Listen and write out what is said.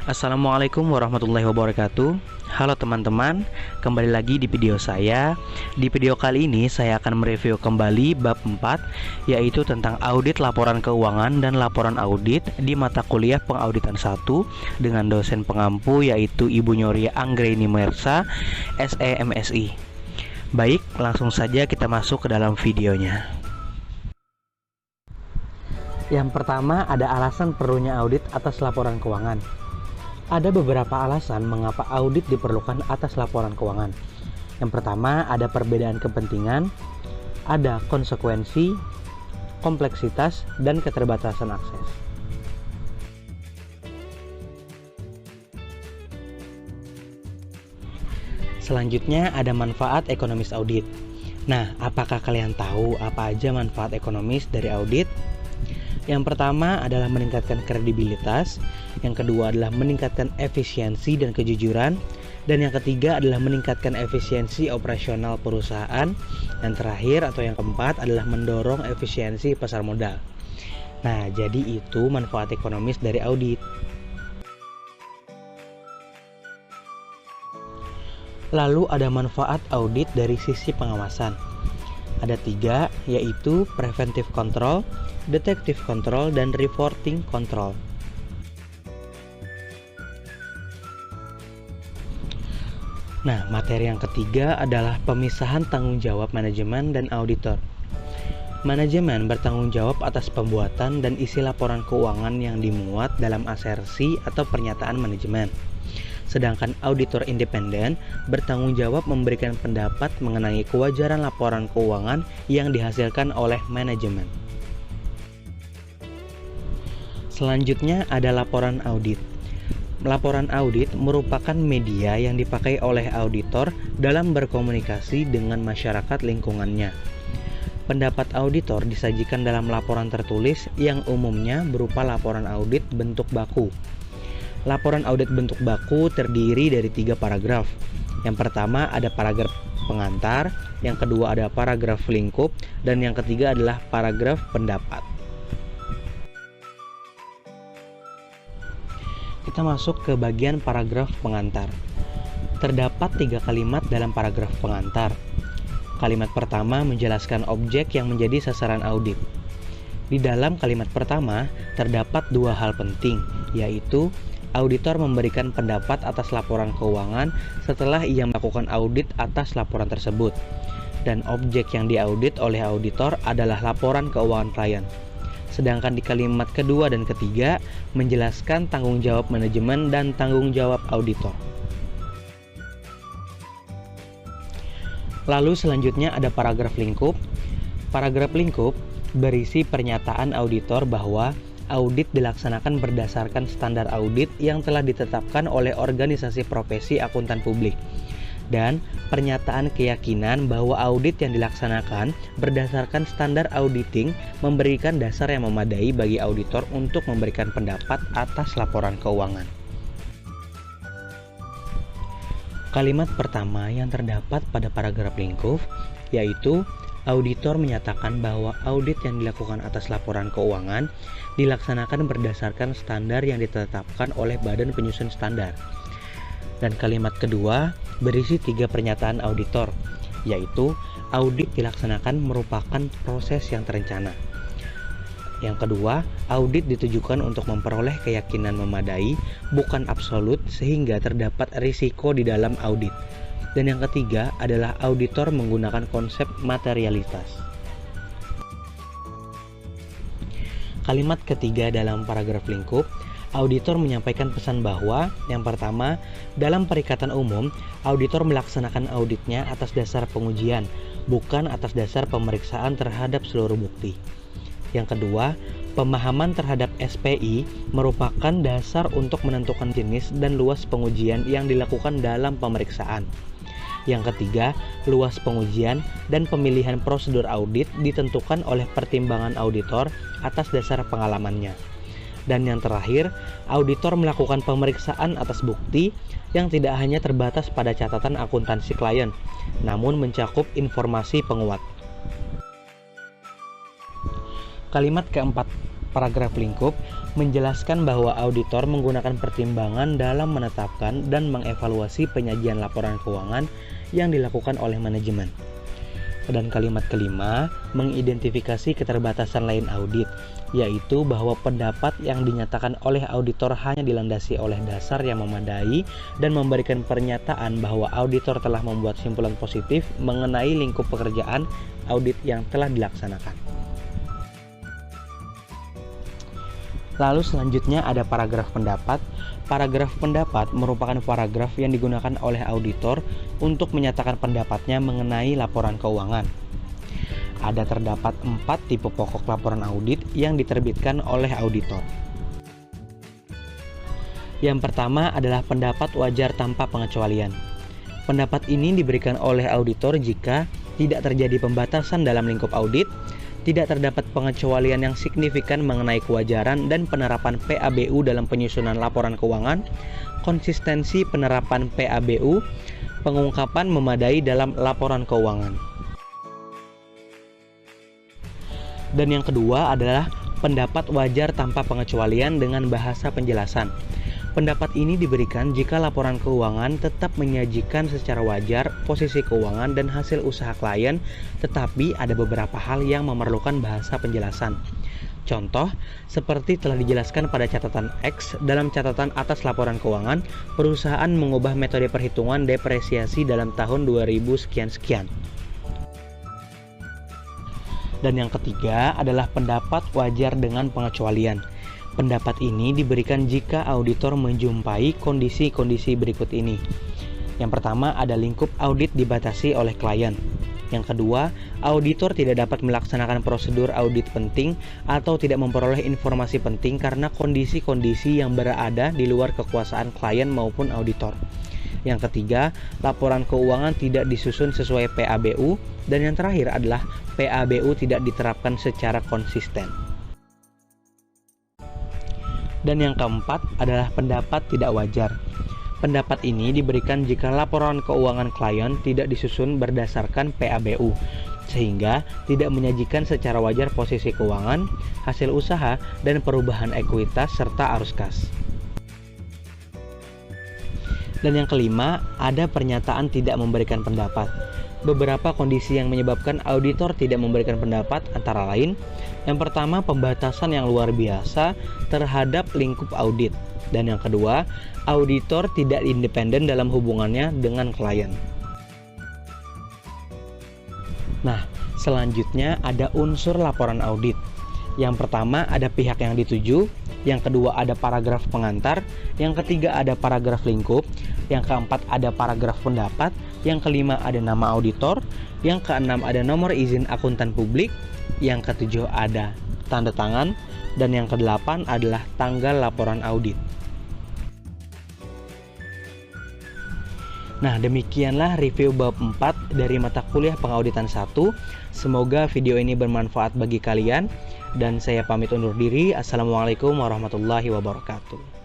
Assalamualaikum warahmatullahi wabarakatuh. Halo teman-teman, kembali lagi di video saya. Di video kali ini saya akan mereview kembali bab 4, yaitu tentang audit laporan keuangan dan laporan audit di mata kuliah Pengauditan 1 dengan dosen pengampu yaitu Ibu Nyoria Anggraini Mersa, SE MSI. Baik, langsung saja kita masuk ke dalam videonya. Yang pertama, ada alasan perlunya audit atas laporan keuangan. Ada beberapa alasan mengapa audit diperlukan atas laporan keuangan. Yang pertama, ada perbedaan kepentingan, ada konsekuensi, kompleksitas, dan keterbatasan akses. Selanjutnya, ada manfaat ekonomis audit. Nah, apakah kalian tahu apa aja manfaat ekonomis dari audit? Yang pertama adalah meningkatkan kredibilitas, yang kedua adalah meningkatkan efisiensi dan kejujuran, dan yang ketiga adalah meningkatkan efisiensi operasional perusahaan, dan terakhir atau yang keempat adalah mendorong efisiensi pasar modal. Nah, jadi itu manfaat ekonomis dari audit. Lalu ada manfaat audit dari sisi pengawasan. Ada 3, yaitu preventive control, detective control, dan reporting control. Nah, materi yang ketiga adalah pemisahan tanggung jawab manajemen dan auditor. Manajemen bertanggung jawab atas pembuatan dan isi laporan keuangan yang dimuat dalam asersi atau pernyataan manajemen. Sedangkan auditor independen bertanggung jawab memberikan pendapat mengenai kewajaran laporan keuangan yang dihasilkan oleh manajemen. Selanjutnya ada laporan audit. Laporan audit merupakan media yang dipakai oleh auditor dalam berkomunikasi dengan masyarakat lingkungannya. Pendapat auditor disajikan dalam laporan tertulis yang umumnya berupa laporan audit bentuk baku. Laporan audit bentuk baku terdiri dari 3 paragraf. Yang pertama ada paragraf pengantar, yang kedua ada paragraf lingkup, dan yang ketiga adalah paragraf pendapat. Kita masuk ke bagian paragraf pengantar. Terdapat 3 kalimat dalam paragraf pengantar. Kalimat pertama menjelaskan objek yang menjadi sasaran audit. Di dalam kalimat pertama terdapat 2 hal penting, yaitu auditor memberikan pendapat atas laporan keuangan setelah ia melakukan audit atas laporan tersebut. Dan objek yang diaudit oleh auditor adalah laporan keuangan klien. Sedangkan di kalimat kedua dan ketiga menjelaskan tanggung jawab manajemen dan tanggung jawab auditor. Lalu selanjutnya ada paragraf lingkup. Paragraf lingkup berisi pernyataan auditor bahwa audit dilaksanakan berdasarkan standar audit yang telah ditetapkan oleh organisasi profesi akuntan publik, dan pernyataan keyakinan bahwa audit yang dilaksanakan berdasarkan standar auditing memberikan dasar yang memadai bagi auditor untuk memberikan pendapat atas laporan keuangan. Kalimat pertama yang terdapat pada paragraf lingkup yaitu auditor menyatakan bahwa audit yang dilakukan atas laporan keuangan dilaksanakan berdasarkan standar yang ditetapkan oleh Badan Penyusun Standar. Dan kalimat kedua berisi 3 pernyataan auditor, yaitu audit dilaksanakan merupakan proses yang terencana. Yang kedua, audit ditujukan untuk memperoleh keyakinan memadai, bukan absolut, sehingga terdapat risiko di dalam audit. Dan yang ketiga adalah auditor menggunakan konsep materialitas. Kalimat ketiga dalam paragraf lingkup, auditor menyampaikan pesan bahwa yang pertama, dalam perikatan umum, auditor melaksanakan auditnya atas dasar pengujian, bukan atas dasar pemeriksaan terhadap seluruh bukti. Yang kedua, pemahaman terhadap SPI merupakan dasar untuk menentukan jenis dan luas pengujian yang dilakukan dalam pemeriksaan. Yang ketiga, luas pengujian dan pemilihan prosedur audit ditentukan oleh pertimbangan auditor atas dasar pengalamannya. Dan yang terakhir, auditor melakukan pemeriksaan atas bukti yang tidak hanya terbatas pada catatan akuntansi klien, namun mencakup informasi penguat. Kalimat keempat Paragraf lingkup menjelaskan bahwa auditor menggunakan pertimbangan dalam menetapkan dan mengevaluasi penyajian laporan keuangan yang dilakukan oleh manajemen. Dan kalimat kelima mengidentifikasi keterbatasan lain audit, yaitu bahwa pendapat yang dinyatakan oleh auditor hanya dilandasi oleh dasar yang memadai dan memberikan pernyataan bahwa auditor telah membuat simpulan positif mengenai lingkup pekerjaan audit yang telah dilaksanakan. Lalu selanjutnya ada paragraf pendapat. Paragraf pendapat merupakan paragraf yang digunakan oleh auditor untuk menyatakan pendapatnya mengenai laporan keuangan. Ada terdapat 4 tipe pokok laporan audit yang diterbitkan oleh auditor. Yang pertama adalah pendapat wajar tanpa pengecualian. Pendapat ini diberikan oleh auditor jika tidak terjadi pembatasan dalam lingkup audit, tidak terdapat pengecualian yang signifikan mengenai kewajaran dan penerapan PABU dalam penyusunan laporan keuangan, konsistensi penerapan PABU, pengungkapan memadai dalam laporan keuangan. Dan yang kedua adalah pendapat wajar tanpa pengecualian dengan bahasa penjelasan. Pendapat ini diberikan jika laporan keuangan tetap menyajikan secara wajar posisi keuangan dan hasil usaha klien, tetapi ada beberapa hal yang memerlukan bahasa penjelasan. Contoh, seperti telah dijelaskan pada catatan X dalam catatan atas laporan keuangan, perusahaan mengubah metode perhitungan depresiasi dalam tahun 2000 sekian-sekian. Dan yang ketiga adalah pendapat wajar dengan pengecualian. Pendapat ini diberikan jika auditor menjumpai kondisi-kondisi berikut ini. Yang pertama ada lingkup audit dibatasi oleh klien. Yang kedua, auditor tidak dapat melaksanakan prosedur audit penting atau tidak memperoleh informasi penting karena kondisi-kondisi yang berada di luar kekuasaan klien maupun auditor. Yang ketiga, laporan keuangan tidak disusun sesuai PABU. Dan yang terakhir adalah PABU tidak diterapkan secara konsisten. Dan yang keempat adalah pendapat tidak wajar. Pendapat ini diberikan jika laporan keuangan klien tidak disusun berdasarkan PABU, sehingga tidak menyajikan secara wajar posisi keuangan, hasil usaha, dan perubahan ekuitas serta arus kas. Dan yang kelima, ada pernyataan tidak memberikan pendapat. Beberapa kondisi yang menyebabkan auditor tidak memberikan pendapat antara lain, yang pertama pembatasan yang luar biasa terhadap lingkup audit, dan yang kedua auditor tidak independen dalam hubungannya dengan klien. Nah, selanjutnya ada unsur laporan audit. Yang pertama ada pihak yang dituju, yang kedua ada paragraf pengantar, yang ketiga ada paragraf lingkup, yang keempat ada paragraf pendapat, yang kelima ada nama auditor, yang keenam ada nomor izin akuntan publik, yang ketujuh ada tanda tangan, dan yang kedelapan adalah tanggal laporan audit. Nah, demikianlah review bab 4 dari mata kuliah pengauditan 1. Semoga video ini bermanfaat bagi kalian, dan saya pamit undur diri. Assalamualaikum warahmatullahi wabarakatuh.